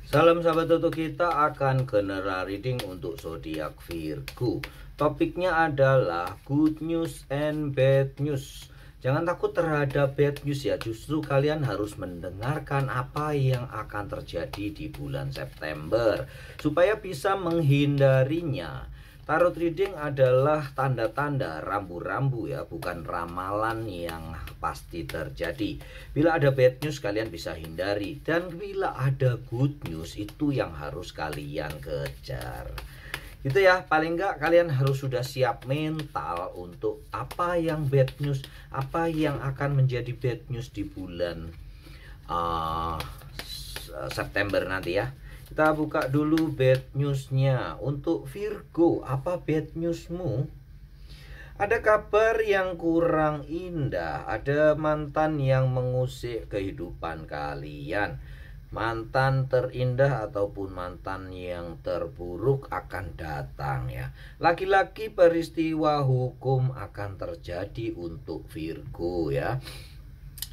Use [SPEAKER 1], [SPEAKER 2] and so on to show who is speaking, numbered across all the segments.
[SPEAKER 1] Salam sahabat Toto, kita akan general reading untuk zodiak Virgo. Topiknya adalah good news and bad news. Jangan takut terhadap bad news ya, justru kalian harus mendengarkan apa yang akan terjadi di bulan September supaya bisa menghindarinya. Tarot reading adalah tanda-tanda rambu-rambu ya, bukan ramalan yang pasti terjadi. Bila ada bad news kalian bisa hindari, dan bila ada good news itu yang harus kalian kejar. Gitu ya, paling enggak kalian harus sudah siap mental untuk apa yang bad news, apa yang akan menjadi bad news di bulan September nanti ya. Kita buka dulu bad newsnya. Untuk Virgo, apa bad newsmu? Ada kabar yang kurang indah, ada mantan yang mengusik kehidupan kalian. Mantan terindah ataupun mantan yang terburuk akan datang ya. Lagi-lagi peristiwa hukum akan terjadi untuk Virgo ya.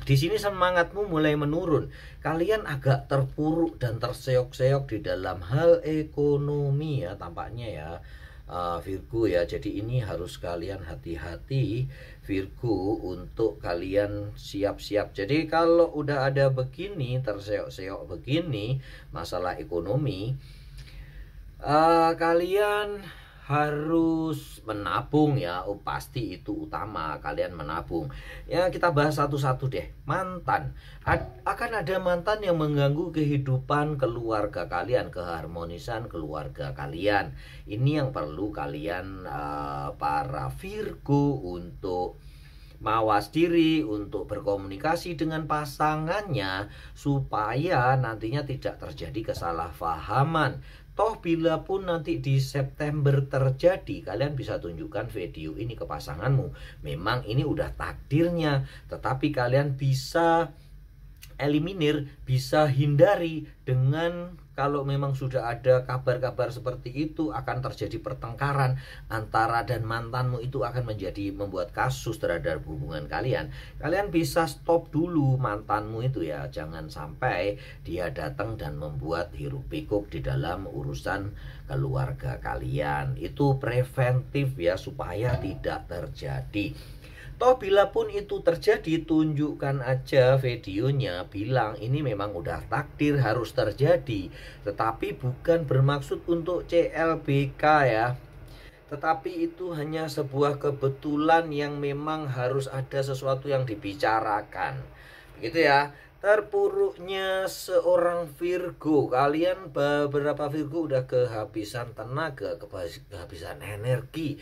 [SPEAKER 1] Di sini semangatmu mulai menurun. Kalian agak terpuruk dan terseok-seok di dalam hal ekonomi ya, tampaknya ya, Virgo ya. Jadi ini harus kalian hati-hati Virgo, untuk kalian siap-siap. Jadi kalau udah ada begini, terseok-seok begini masalah ekonomi, kalian harus menabung ya. Pasti itu utama, kalian menabung ya. Kita bahas satu-satu deh. Mantan, akan ada mantan yang mengganggu kehidupan keluarga kalian, keharmonisan keluarga kalian. Ini yang perlu kalian para Virgo untuk mawas diri, untuk berkomunikasi dengan pasangannya supaya nantinya tidak terjadi kesalahpahaman. Toh bila pun nanti di September terjadi, kalian bisa tunjukkan video ini ke pasanganmu. Memang ini udah takdirnya, tetapi kalian bisa eliminir, bisa hindari dengan, kalau memang sudah ada kabar-kabar seperti itu akan terjadi pertengkaran antara dan mantanmu, itu akan membuat kasus terhadap hubungan kalian. Kalian bisa stop dulu mantanmu itu ya, jangan sampai dia datang dan membuat hiruk pikuk di dalam urusan keluarga kalian. Itu preventif ya, supaya tidak terjadi. Toh bila pun itu terjadi, tunjukkan aja videonya, bilang ini memang udah takdir harus terjadi. Tetapi bukan bermaksud untuk CLBK ya, tetapi itu hanya sebuah kebetulan yang memang harus ada sesuatu yang dibicarakan. Begitu ya. Terpuruknya seorang Virgo, kalian beberapa Virgo udah kehabisan tenaga, kehabisan energi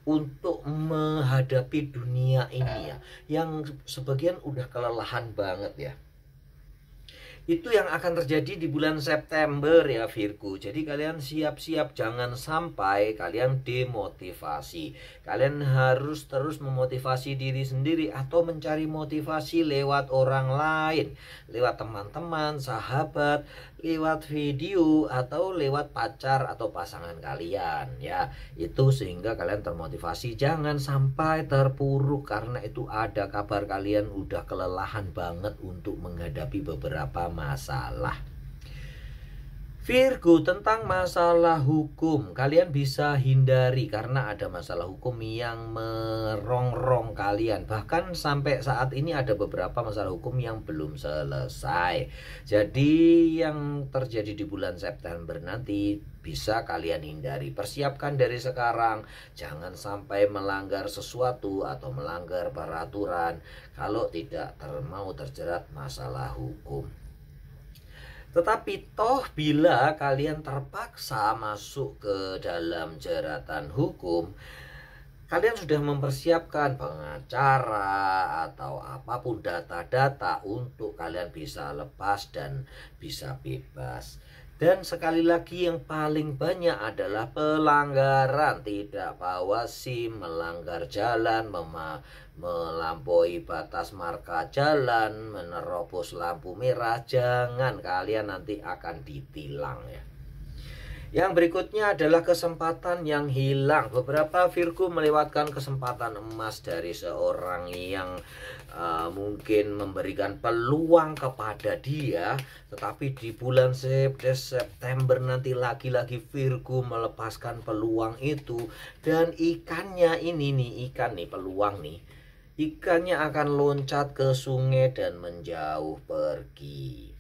[SPEAKER 1] untuk menghadapi dunia ini ya, yang sebagian udah kelelahan banget ya. Itu yang akan terjadi di bulan September ya Virgo. Jadi kalian siap-siap, jangan sampai kalian demotivasi. Kalian harus terus memotivasi diri sendiri atau mencari motivasi lewat orang lain, lewat teman-teman, sahabat, lewat video, atau lewat pacar atau pasangan kalian ya. Itu sehingga kalian termotivasi, jangan sampai terpuruk karena itu ada kabar kalian udah kelelahan banget untuk menghadapi beberapa masalah. Virgo, tentang masalah hukum kalian bisa hindari karena ada masalah hukum yang merongrong kalian. Bahkan sampai saat ini ada beberapa masalah hukum yang belum selesai. Jadi yang terjadi di bulan September nanti bisa kalian hindari. Persiapkan dari sekarang, jangan sampai melanggar sesuatu atau melanggar peraturan kalau tidak mau terjerat masalah hukum. Tetapi toh bila kalian terpaksa masuk ke dalam jeratan hukum, kalian sudah mempersiapkan pengacara atau apapun, data-data untuk kalian bisa lepas dan bisa bebas. Dan sekali lagi yang paling banyak adalah pelanggaran, tidak bawa SIM, melanggar jalan, melampaui batas marka jalan, menerobos lampu merah. Jangan, kalian nanti akan ditilang ya. Yang berikutnya adalah kesempatan yang hilang. Beberapa Virgo melewatkan kesempatan emas dari seorang yang mungkin memberikan peluang kepada dia, tetapi di bulan September nanti lagi-lagi Virgo melepaskan peluang itu, dan ikannya ini nih, ikan nih, peluang nih, ikannya akan loncat ke sungai dan menjauh pergi.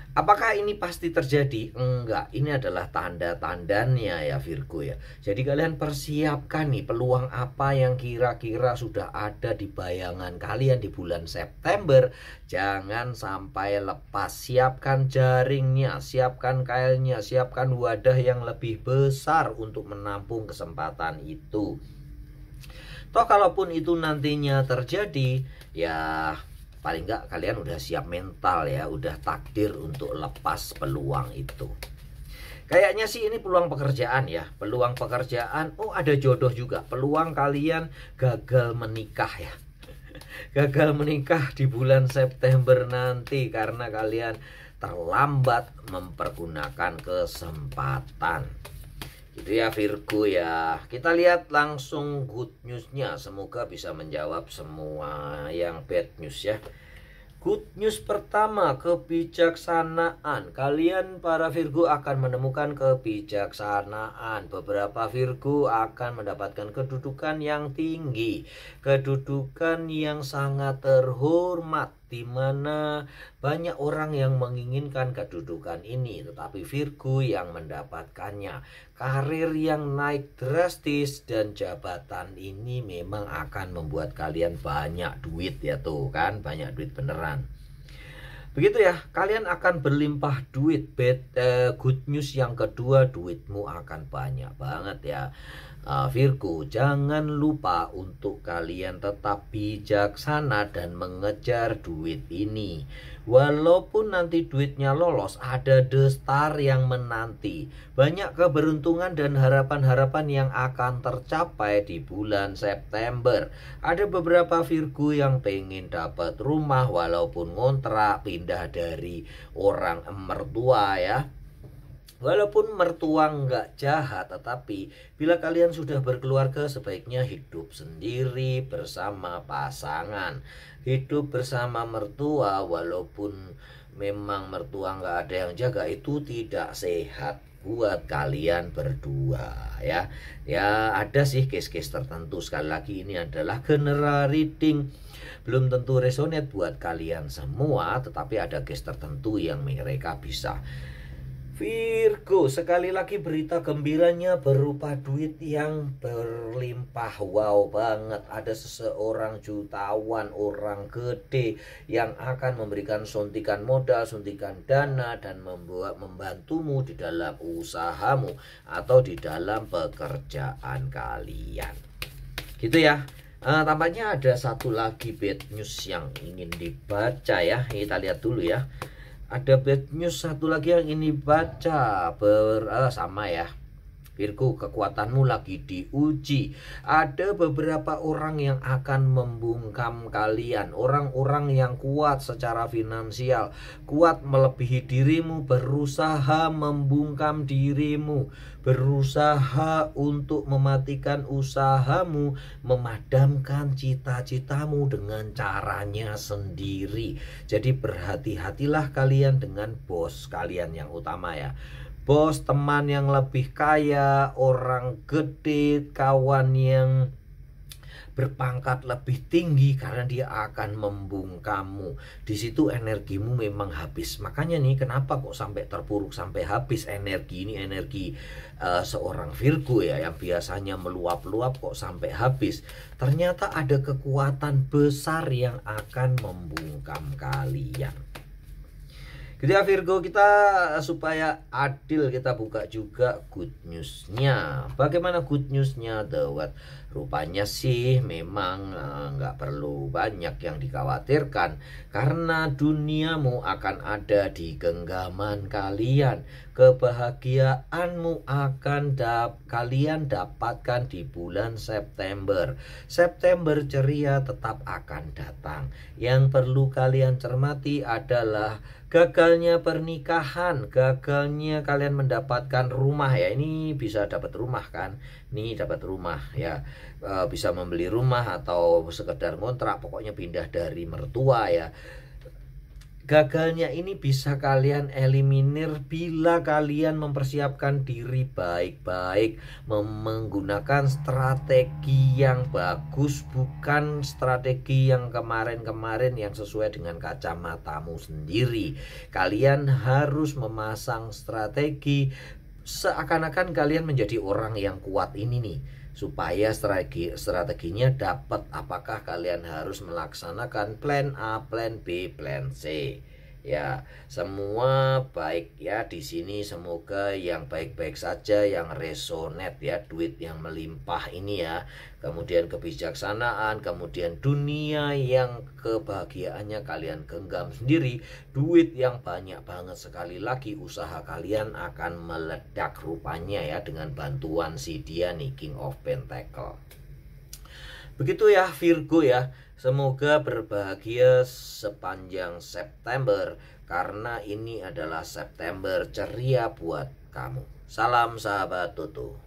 [SPEAKER 1] Apakah ini pasti terjadi? Enggak, ini adalah tanda-tandanya ya Virgo ya. Jadi kalian persiapkan nih peluang apa yang kira-kira sudah ada di bayangan kalian di bulan September. Jangan sampai lepas. Siapkan jaringnya, siapkan kailnya, siapkan wadah yang lebih besar untuk menampung kesempatan itu. Toh kalaupun itu nantinya terjadi, ya paling enggak kalian udah siap mental ya, udah takdir untuk lepas peluang itu. Kayaknya sih ini peluang pekerjaan ya, peluang pekerjaan. Oh, ada jodoh juga, peluang kalian gagal menikah ya. Gagal menikah di bulan September nanti karena kalian terlambat mempergunakan kesempatan. Itu ya Virgo ya. Kita lihat langsung good newsnya. Semoga bisa menjawab semua yang bad news ya. Good news pertama, kebijaksanaan. Kalian para Virgo akan menemukan kebijaksanaan. Beberapa Virgo akan mendapatkan kedudukan yang tinggi, kedudukan yang sangat terhormat, di mana banyak orang yang menginginkan kedudukan ini, tetapi Virgo yang mendapatkannya. Karir yang naik drastis dan jabatan ini memang akan membuat kalian banyak duit ya, tuh kan, banyak duit beneran. Begitu ya, kalian akan berlimpah duit. Good news yang kedua, duitmu akan banyak banget ya. Virgo, jangan lupa untuk kalian tetap bijaksana dan mengejar duit ini. Walaupun nanti duitnya lolos, ada The Star yang menanti. Banyak keberuntungan dan harapan-harapan yang akan tercapai di bulan September. Ada beberapa Virgo yang pengen dapat rumah walaupun ngontrak, pindah dari orang mertua ya. Walaupun mertua nggak jahat, tetapi bila kalian sudah berkeluarga sebaiknya hidup sendiri bersama pasangan. Hidup bersama mertua walaupun memang mertua nggak ada yang jaga, itu tidak sehat buat kalian berdua ya. Ya ada sih case-case tertentu, sekali lagi ini adalah general reading, belum tentu resonate buat kalian semua, tetapi ada case tertentu yang mereka bisa. Virgo, sekali lagi berita gembiranya berupa duit yang berlimpah. Wow banget, ada seseorang jutawan, orang gede yang akan memberikan suntikan modal, suntikan dana, dan membantumu di dalam usahamu atau di dalam pekerjaan kalian. Gitu ya. Tampaknya ada satu lagi bad news yang ingin dibaca ya. Kita lihat dulu ya. Ada bad news satu lagi yang ini baca sama ya. Virgo, kekuatanmu lagi diuji. Ada beberapa orang yang akan membungkam kalian. Orang-orang yang kuat secara finansial, kuat melebihi dirimu, berusaha membungkam dirimu, berusaha untuk mematikan usahamu, memadamkan cita-citamu dengan caranya sendiri. Jadi berhati-hatilah kalian dengan bos kalian yang utama ya. Bos, teman yang lebih kaya, orang gede, kawan yang berpangkat lebih tinggi, karena dia akan membungkammu. Di situ energimu memang habis. Makanya nih kenapa kok sampai terpuruk, sampai habis energi ini, energi seorang Virgo ya, yang biasanya meluap-luap kok sampai habis. Ternyata ada kekuatan besar yang akan membungkam kalian. Gitu ya Virgo, kita supaya adil kita buka juga good newsnya. Bagaimana good newsnya Dewat? Rupanya sih memang nggak perlu banyak yang dikhawatirkan, karena duniamu akan ada di genggaman kalian. Kebahagiaanmu akan kalian dapatkan di bulan September. September ceria tetap akan datang. Yang perlu kalian cermati adalah Gagalnya pernikahan, gagalnya kalian mendapatkan rumah ya, ini bisa dapat rumah kan, ini dapat rumah ya, bisa membeli rumah atau sekedar ngontrak, pokoknya pindah dari mertua ya. Gagalnya ini bisa kalian eliminir bila kalian mempersiapkan diri baik-baik, menggunakan strategi yang bagus, bukan strategi yang kemarin-kemarin yang sesuai dengan kacamatamu sendiri. Kalian harus memasang strategi seakan-akan kalian menjadi orang yang kuat ini nih, supaya strateginya dapat. Apakah kalian harus melaksanakan plan A, plan B, plan C? Ya, semua baik ya di sini. Semoga yang baik-baik saja, yang resonate ya, duit yang melimpah ini ya. Kemudian kebijaksanaan, kemudian dunia yang kebahagiaannya kalian genggam sendiri. Duit yang banyak banget, sekali lagi usaha kalian akan meledak rupanya ya dengan bantuan si dia nih, King of Pentacle. Begitu ya Virgo ya. Semoga berbahagia sepanjang September, karena ini adalah September ceria buat kamu. Salam sahabat Tutu.